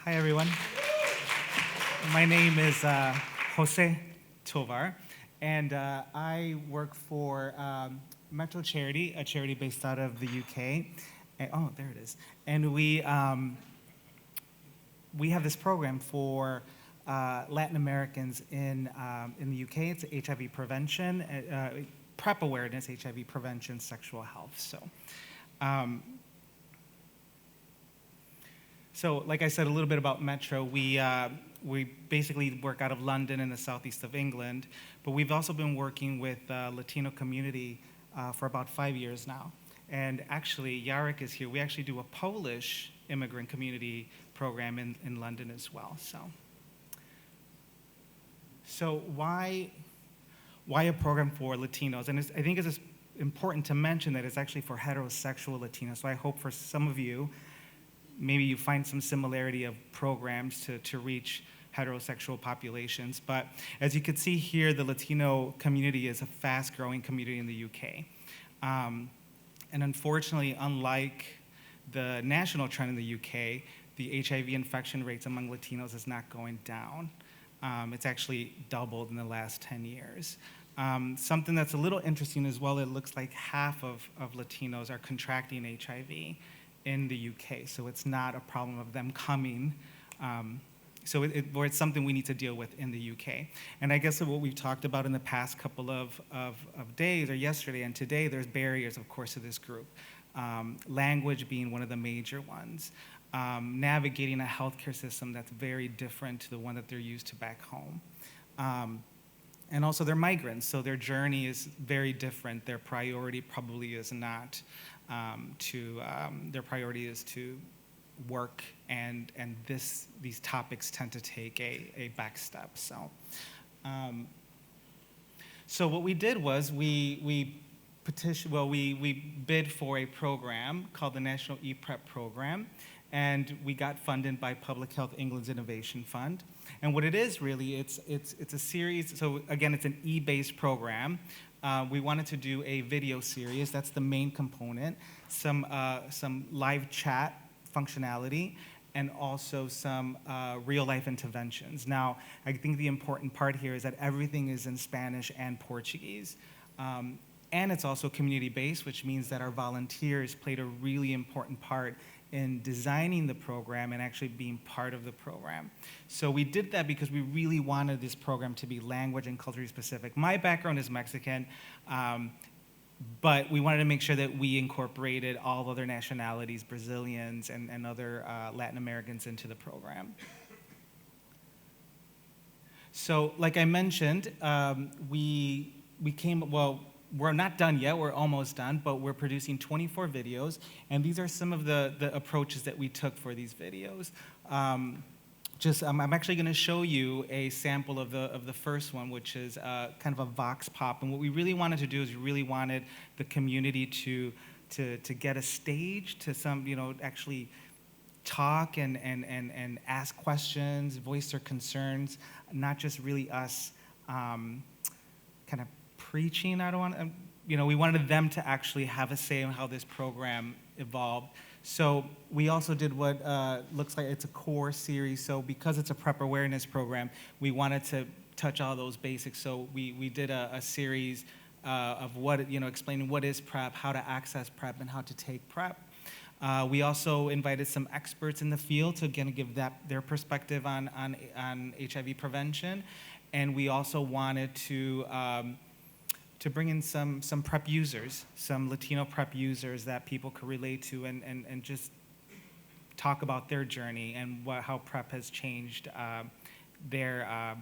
Hi, everyone. My name is José Tovar, and I work for Metro Charity, a charity based out of the UK. Oh, there it is. And we have this program for Latin Americans in the UK. It's HIV prevention, PrEP awareness, HIV prevention, sexual health. So like I said, a little bit about Metro. We basically work out of London in the southeast of England, but we've also been working with the Latino community for about 5 years now. And actually, Jarek is here. We actually do a Polish immigrant community program in London as well. So why a program for Latinos? And I think it's important to mention that it's actually for heterosexual Latinos. So I hope for some of you, maybe you find some similarity of programs to reach heterosexual populations. But as you can see here, the Latino community is a fast-growing community in the UK. And unfortunately, unlike the national trend in the UK, the HIV infection rates among Latinos is not going down. It's actually doubled in the last 10 years. Something that's a little interesting as well, it looks like half of Latinos are contracting HIV in the UK, so it's not a problem of them coming. So it's something we need to deal with in the UK. And I guess what we've talked about in the past couple of days, or yesterday and today, there's barriers, of course, to this group. Language being one of the major ones. Navigating a healthcare system that's very different to the one that they're used to back home. And also they're migrants, so their journey is very different. Their priority probably is not their priority is to work, and these topics tend to take a back step. So what we did was we bid for a program called the National ePrEP Program, and we got funded by Public Health England's Innovation Fund. And what it is really, it's a series. So again, it's an e-based program. We wanted to do a video series. That's the main component. Some live chat functionality, and also some real-life interventions. Now, I think the important part here is that everything is in Spanish and Portuguese. And it's also community-based, which means that our volunteers played a really important part in designing the program and actually being part of the program. So we did that because we really wanted this program to be language and culturally specific. My background is Mexican, but we wanted to make sure that we incorporated all other nationalities, Brazilians and other Latin Americans into the program. So like I mentioned, we're not done yet, we're almost done, but we're producing 24 videos, and these are some of the approaches that we took for these videos. I'm actually gonna show you a sample of the first one, which is kind of a vox pop, and what we really wanted to do is we really wanted the community to get a stage to actually talk and ask questions, voice their concerns, not just really us kind of preaching. We wanted them to actually have a say on how this program evolved. So we also did what looks like it's a core series. So because it's a PrEP awareness program, we wanted to touch all those basics. So we did a series of explaining what is PrEP, how to access PrEP, and how to take PrEP. We also invited some experts in the field to again give their perspective on HIV prevention, and we also wanted to bring in some PrEP users, some Latino PrEP users that people could relate to, and just talk about their journey and how PrEP has changed their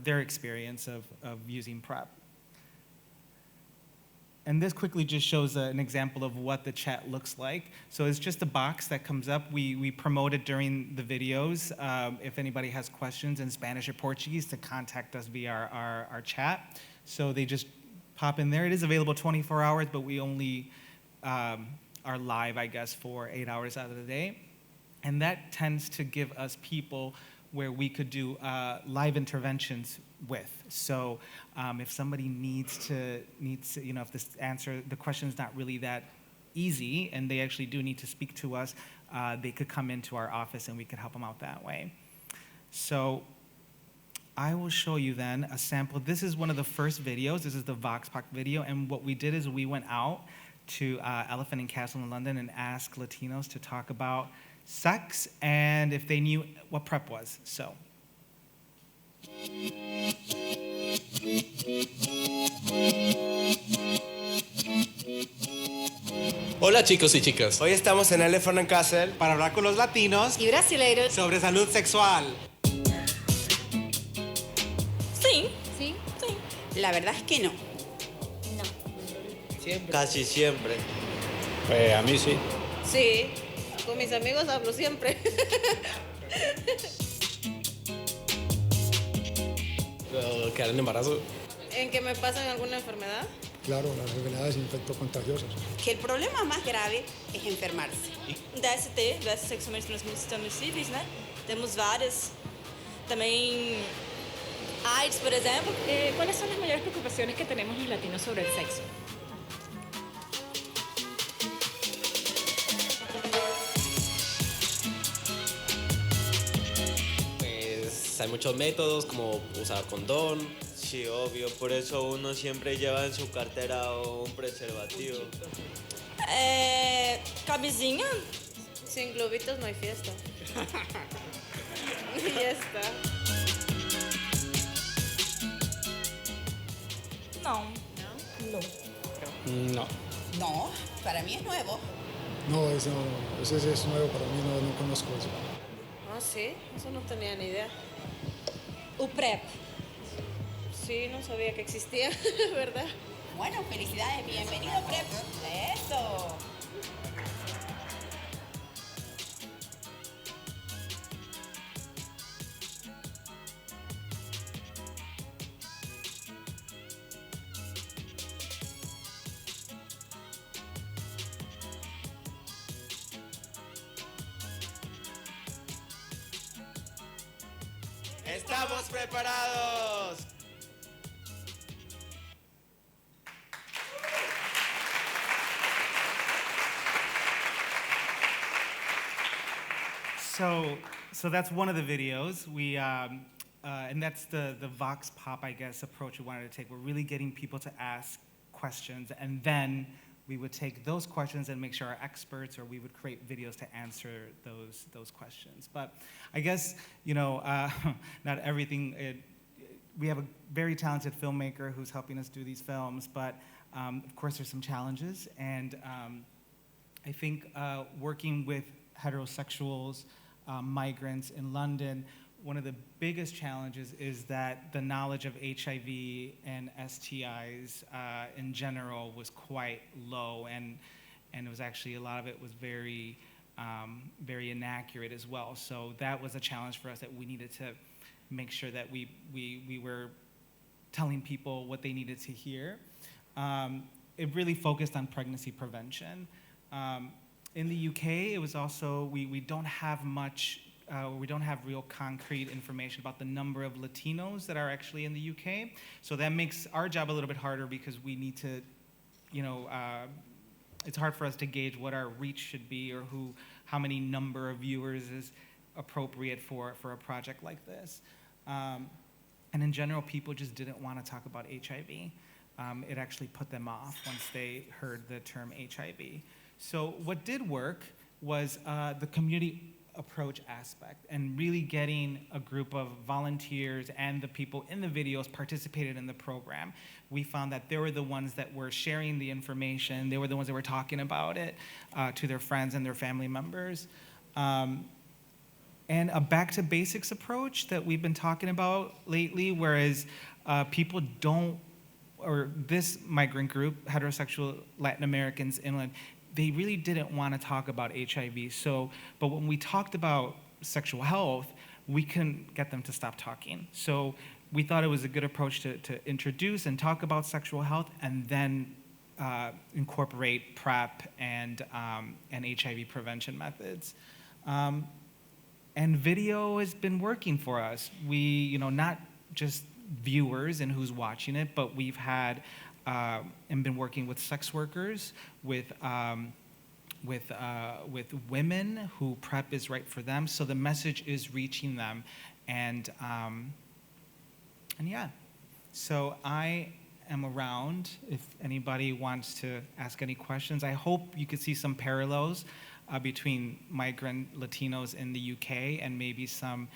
experience of using PrEP. And this quickly just shows an example of what the chat looks like. So it's just a box that comes up. We promote it during the videos. If anybody has questions in Spanish or Portuguese, to contact us via our chat. So they just pop in there. It is available 24 hours, but we only are live, I guess, for 8 hours out of the day. And that tends to give us people where we could do live interventions with. So if somebody needs to, if the question is not really that easy and they actually do need to speak to us, they could come into our office and we could help them out that way. So I will show you then a sample. This is one of the first videos. This is the Vox Pop video. And what we did is we went out to Elephant and Castle in London and asked Latinos to talk about sex and if they knew what PrEP was. So. Hola chicos y chicas. Hoy estamos en Elephant and Castle para hablar con los latinos y brasileiros sobre salud sexual. Sí. La verdad es que no. Siempre. Casi siempre. A mí sí. Sí, con mis amigos hablo siempre. ¿Quedar en embarazo? ¿En que me pasan alguna enfermedad? Claro, las enfermedades infectocontagiosas. Que el problema más grave es enfermarse. DST, doenças sexualmente transmissíveis, né? Temos várias. Também AIDS, por exemplo. ¿Cuáles son las mayores preocupaciones que tenemos los latinos sobre el sexo? Pues hay muchos métodos como usar condón. Sí, obvio, por eso uno siempre lleva en su cartera un preservativo. Camisinha. Sin globitos no hay fiesta. Y ya está. Não. No. No, para mí es nuevo. No, ese es nuevo para mí, no conozco eso. Ah, sí, eso no tenía ni idea. O PrEP. Sí, no sabía que existía, ¿verdad? Bueno, felicidades, bienvenido PrEP. Eso. ¡Estamos preparados! So that's one of the videos. And that's the Vox Pop, I guess, approach we wanted to take. We're really getting people to ask questions, and then we would take those questions and make sure our experts, or we would create videos to answer those questions. But I guess, not everything, we have a very talented filmmaker who's helping us do these films, but of course there's some challenges, and I think working with heterosexuals, migrants in London, one of the biggest challenges is that the knowledge of HIV and STIs in general was quite low, and it was actually, a lot of it was very inaccurate as well. So that was a challenge for us, that we needed to make sure that we were telling people what they needed to hear. It really focused on pregnancy prevention. In the UK, it was also, we don't have much, we don't have real concrete information about the number of Latinos that are actually in the UK. So that makes our job a little bit harder, because we need to, it's hard for us to gauge what our reach should be, or how many number of viewers is appropriate for a project like this. And in general, people just didn't want to talk about HIV. It actually put them off once they heard the term HIV. So what did work was the community approach aspect, and really getting a group of volunteers and the people in the videos participated in the program. We found that they were the ones that were sharing the information. They were the ones that were talking about it to their friends and their family members. And a back to basics approach that we've been talking about lately, whereas people don't, or this migrant group, heterosexual Latin Americans inland, they really didn't want to talk about HIV. But when we talked about sexual health, we couldn't get them to stop talking. So we thought it was a good approach to introduce and talk about sexual health, and then incorporate PrEP and HIV prevention methods. And video has been working for us. We, not just viewers and who's watching it, but we've had and been working with sex workers, with with women who PrEP is right for them. So the message is reaching them, and yeah. So I am around if anybody wants to ask any questions. I hope you could see some parallels between migrant Latinos in the UK and maybe some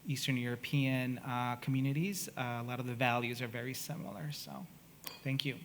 Eastern European communities. A lot of the values are very similar. So thank you.